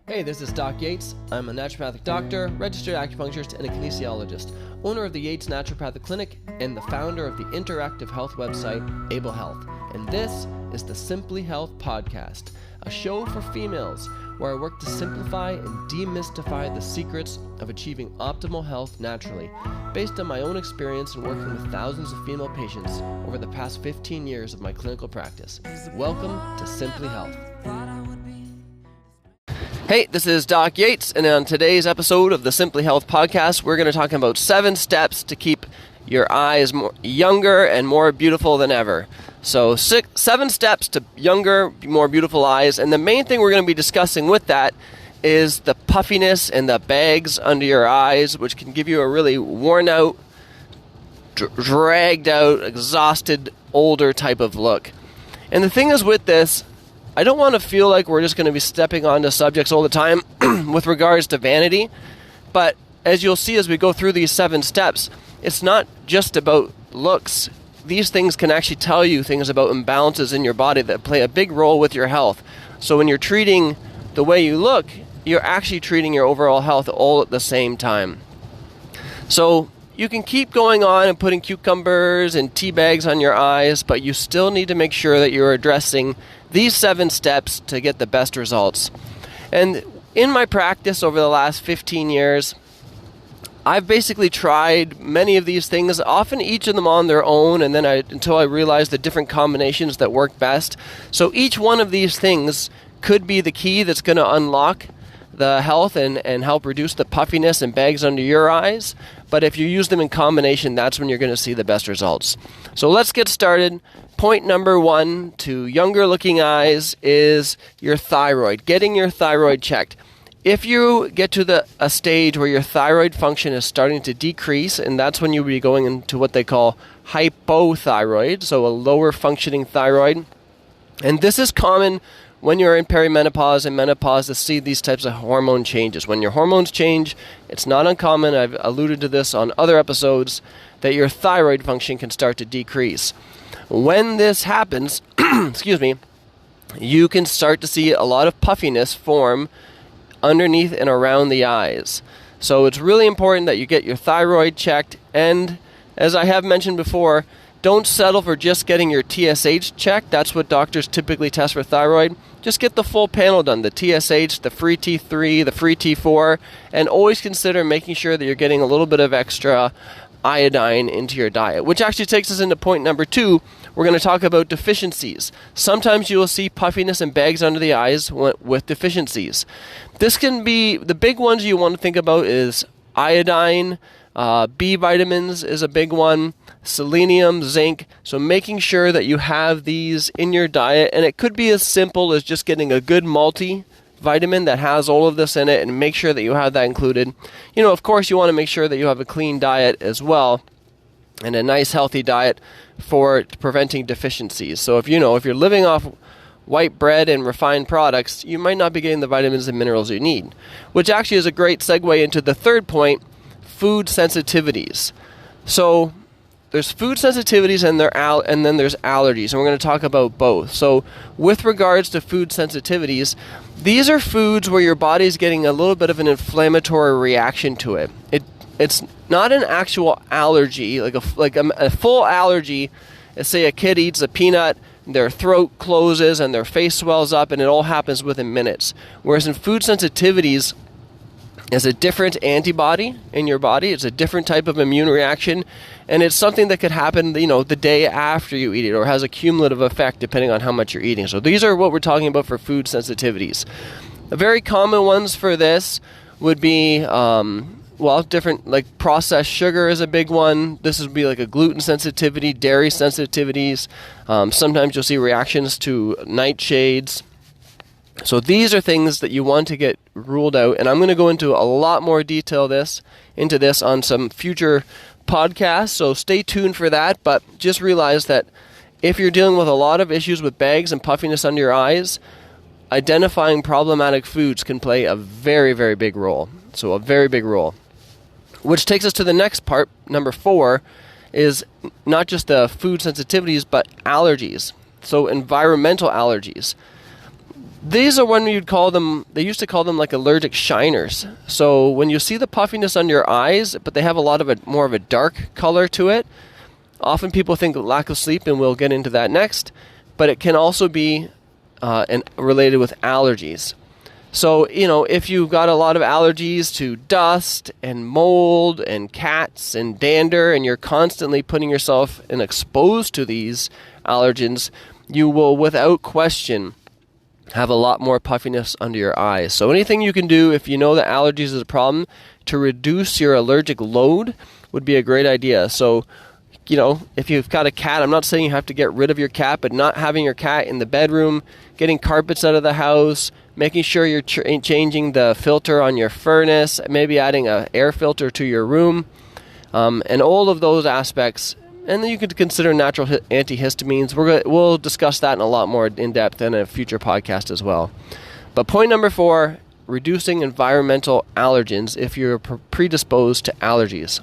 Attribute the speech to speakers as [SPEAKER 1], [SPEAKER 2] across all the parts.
[SPEAKER 1] Hey, this is Doc Yates. I'm a naturopathic doctor, registered acupuncturist, and a kinesiologist, owner of the Yates Naturopathic Clinic, and the founder of the interactive health website, Able Health. And this is the Simply Health Podcast, a show for females where I work to simplify and demystify the secrets of achieving optimal health naturally, based on my own experience in working with thousands of female patients over the past 15 years of my clinical practice. Welcome to Simply Health. Hey, this is Doc Yates, and on today's episode of the Simply Health Podcast, we're going to talk about 7 steps to keep your eyes younger and more beautiful than ever. So 7 steps to younger, more beautiful eyes, and the main thing we're going to be discussing with that is the puffiness and the bags under your eyes, which can give you a really worn out, dragged out, exhausted, older type of look. And the thing is with this, I don't want to feel like we're just going to be stepping onto subjects all the time with regards to vanity, but as you'll see as we go through these 7 steps, it's not just about looks. These things can actually tell you things about imbalances in your body that play a big role with your health. So when you're treating the way you look, you're actually treating your overall health all at the same time. So you can keep going on and putting cucumbers and tea bags on your eyes, but you still need to make sure that you're addressing these 7 steps to get the best results. And in my practice over the last 15 years, I've basically tried many of these things, often each of them on their own, and then until I realized the different combinations that work best. So each one of these things could be the key that's going to unlock the health and help reduce the puffiness and bags under your eyes. But if you use them in combination, that's when you're going to see the best results. So let's get started. Point number 1 to younger looking eyes is your thyroid, getting your thyroid checked. If you get to a stage where your thyroid function is starting to decrease, and that's when you'll be going into what they call hypothyroid, so a lower functioning thyroid. And this is common when you're in perimenopause and menopause to see these types of hormone changes. When your hormones change, it's not uncommon, I've alluded to this on other episodes, that your thyroid function can start to decrease. When this happens, you can start to see a lot of puffiness form underneath and around the eyes. So it's really important that you get your thyroid checked, and as I have mentioned before, don't settle for just getting your TSH checked. That's what doctors typically test for thyroid. Just get the full panel done, the TSH, the free T3, the free T4, and always consider making sure that you're getting a little bit of extra iodine into your diet, which actually takes us into point number 2. We're going to talk about deficiencies. Sometimes you will see puffiness and bags under the eyes with deficiencies. This can be, the big ones you want to think about is iodine, B vitamins is a big one, selenium, zinc. So making sure that you have these in your diet, and it could be as simple as just getting a good multivitamin that has all of this in it, and make sure that you have that included. You know, of course, you want to make sure that you have a clean diet as well, and a nice healthy diet for preventing deficiencies. So if you're living off white bread and refined products, you might not be getting the vitamins and minerals you need, which actually is a great segue into the third point, food sensitivities. So there's food sensitivities and then there's allergies, and we're going to talk about both. So with regards to food sensitivities, these are foods where your body's getting a little bit of an inflammatory reaction to it. It's not an actual allergy, like a full allergy. Say a kid eats a peanut, their throat closes and their face swells up, and it all happens within minutes. Whereas in food sensitivities, it's a different antibody in your body. It's a different type of immune reaction, and it's something that could happen, the day after you eat it, or has a cumulative effect depending on how much you're eating. So these are what we're talking about for food sensitivities. The very common ones for this would be, different, like processed sugar is a big one. This would be like a gluten sensitivity, dairy sensitivities. Sometimes you'll see reactions to nightshades. So these are things that you want to get ruled out, and I'm going to go into a lot more detail into this on some future podcasts, so stay tuned for that. But just realize that if you're dealing with a lot of issues with bags and puffiness under your eyes, identifying problematic foods can play a very, very big role. So a very big role. Which takes us to the next part, number 4, is not just the food sensitivities, but allergies. So environmental allergies. These are when you'd call them, they used to call them like allergic shiners. So when you see the puffiness under your eyes, but they have a lot of more of a dark color to it, often people think lack of sleep, and we'll get into that next, but it can also be related with allergies. So, if you've got a lot of allergies to dust and mold and cats and dander, and you're constantly putting yourself and exposed to these allergens, you will, without question, have a lot more puffiness under your eyes. So anything you can do if you know that allergies is a problem to reduce your allergic load would be a great idea. So, if you've got a cat, I'm not saying you have to get rid of your cat, but not having your cat in the bedroom, getting carpets out of the house, making sure you're changing the filter on your furnace, maybe adding an air filter to your room, and all of those aspects. And then you could consider natural antihistamines. We'll discuss that in a lot more in depth in a future podcast as well. But point number 4, reducing environmental allergens if you're predisposed to allergies.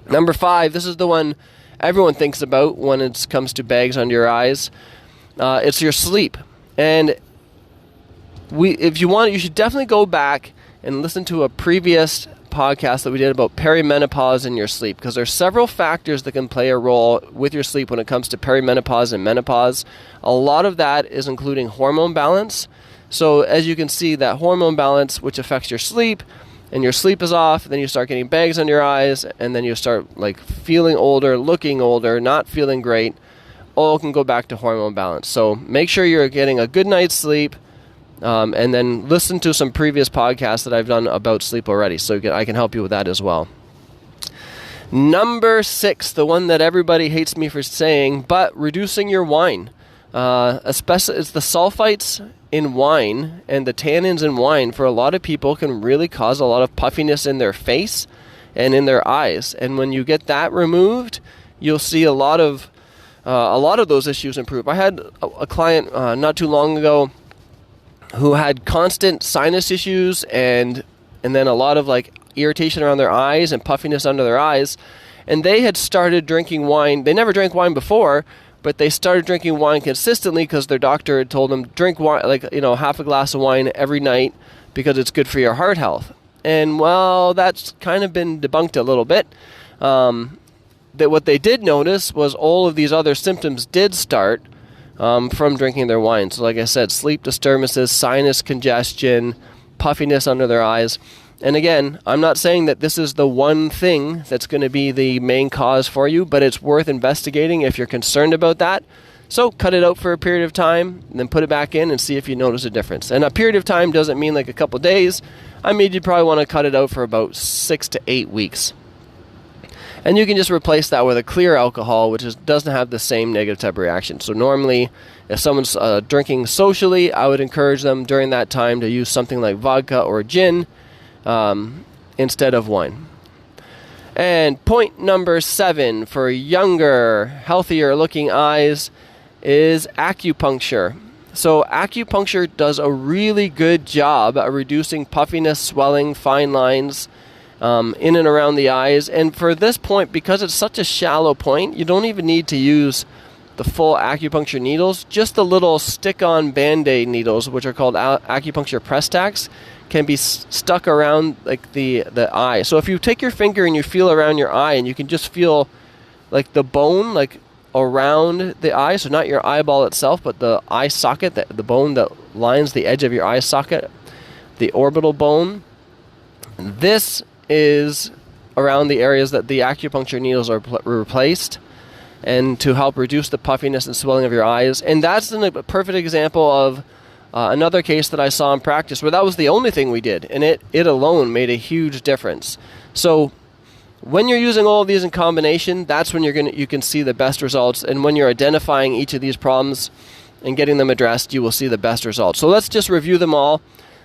[SPEAKER 1] Number 5, this is the one everyone thinks about when it comes to bags under your eyes. It's your sleep. And if you want, you should definitely go back and listen to a previous podcast that we did about perimenopause and your sleep, because there's several factors that can play a role with your sleep when it comes to perimenopause and menopause. A lot of that is including hormone balance. So as you can see, that hormone balance, which affects your sleep, and your sleep is off, then you start getting bags under your eyes, and then you start feeling older, looking older, not feeling great. All can go back to hormone balance. So make sure you're getting a good night's sleep. And then listen to some previous podcasts that I've done about sleep already, so I can help you with that as well. Number 6, the one that everybody hates me for saying, but reducing your wine. Especially, it's the sulfites in wine and the tannins in wine for a lot of people can really cause a lot of puffiness in their face and in their eyes. And when you get that removed, you'll see a lot of those issues improve. I had a client not too long ago who had constant sinus issues and then a lot of irritation around their eyes and puffiness under their eyes. And they had started drinking wine. They never drank wine before, but they started drinking wine consistently because their doctor had told them, drink wine, half a glass of wine every night because it's good for your heart health. And that's kind of been debunked a little bit. That what they did notice was all of these other symptoms did start from drinking their wine. So like I said, sleep disturbances, sinus congestion, puffiness under their eyes. And again, I'm not saying that this is the one thing that's going to be the main cause for you, but it's worth investigating if you're concerned about that. So cut it out for a period of time, and then put it back in and see if you notice a difference. And a period of time doesn't mean a couple days. I mean, you probably want to cut it out for about 6 to 8 weeks. And you can just replace that with a clear alcohol, which doesn't have the same negative type of reaction. So normally, if someone's drinking socially, I would encourage them during that time to use something like vodka or gin instead of wine. And point number 7 for younger, healthier looking eyes is acupuncture. So acupuncture does a really good job at reducing puffiness, swelling, fine lines, in and around the eyes. And for this point, because it's such a shallow point, you don't even need to use the full acupuncture needles. Just the little stick-on Band-Aid needles, which are called acupuncture press tacks, can be stuck around the eye. So if you take your finger and you feel around your eye, and you can just feel the bone around the eye, so not your eyeball itself, but the eye socket, the bone that lines the edge of your eye socket, the orbital bone. This is around the areas that the acupuncture needles are replaced, and to help reduce the puffiness and swelling of your eyes. And that's a perfect example of another case that I saw in practice where that was the only thing we did, and it alone made a huge difference. So when you're using all of these in combination, that's when you can see the best results. And when you're identifying each of these problems and getting them addressed, you will see the best results. So let's just review them all.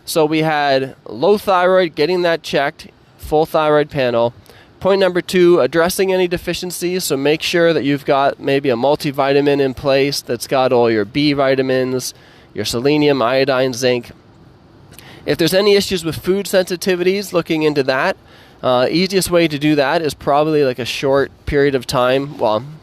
[SPEAKER 1] So we had low thyroid, getting that checked, full thyroid panel. Point number 2, addressing any deficiencies. So make sure that you've got maybe a multivitamin in place that's got all your B vitamins, your selenium, iodine, zinc. If there's any issues with food sensitivities, looking into that. Easiest way to do that is probably a short period of time. Well, I'm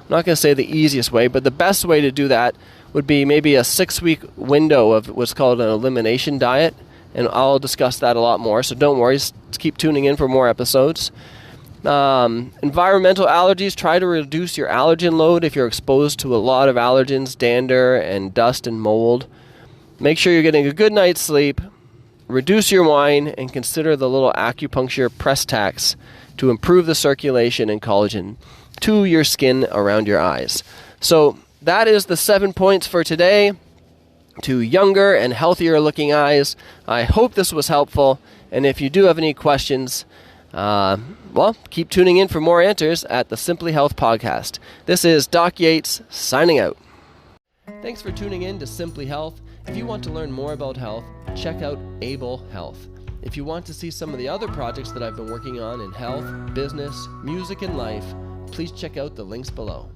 [SPEAKER 1] not going to say the easiest way, but the best way to do that would be maybe a 6-week window of what's called an elimination diet, and I'll discuss that a lot more, so don't worry, just keep tuning in for more episodes. Environmental allergies, try to reduce your allergen load if you're exposed to a lot of allergens, dander, and dust and mold. Make sure you're getting a good night's sleep, reduce your wine, and consider the little acupuncture press tacks to improve the circulation and collagen to your skin around your eyes. So that is the 7 points for today to younger and healthier looking eyes. I hope this was helpful, and if you do have any questions, keep tuning in for more answers at the Simply Health Podcast. This is Doc Yates signing out. Thanks for tuning in to Simply Health. If you want to learn more about health, check out Able Health. If you want to see some of the other projects that I've been working on in health, business, music, and life, please check out the links below.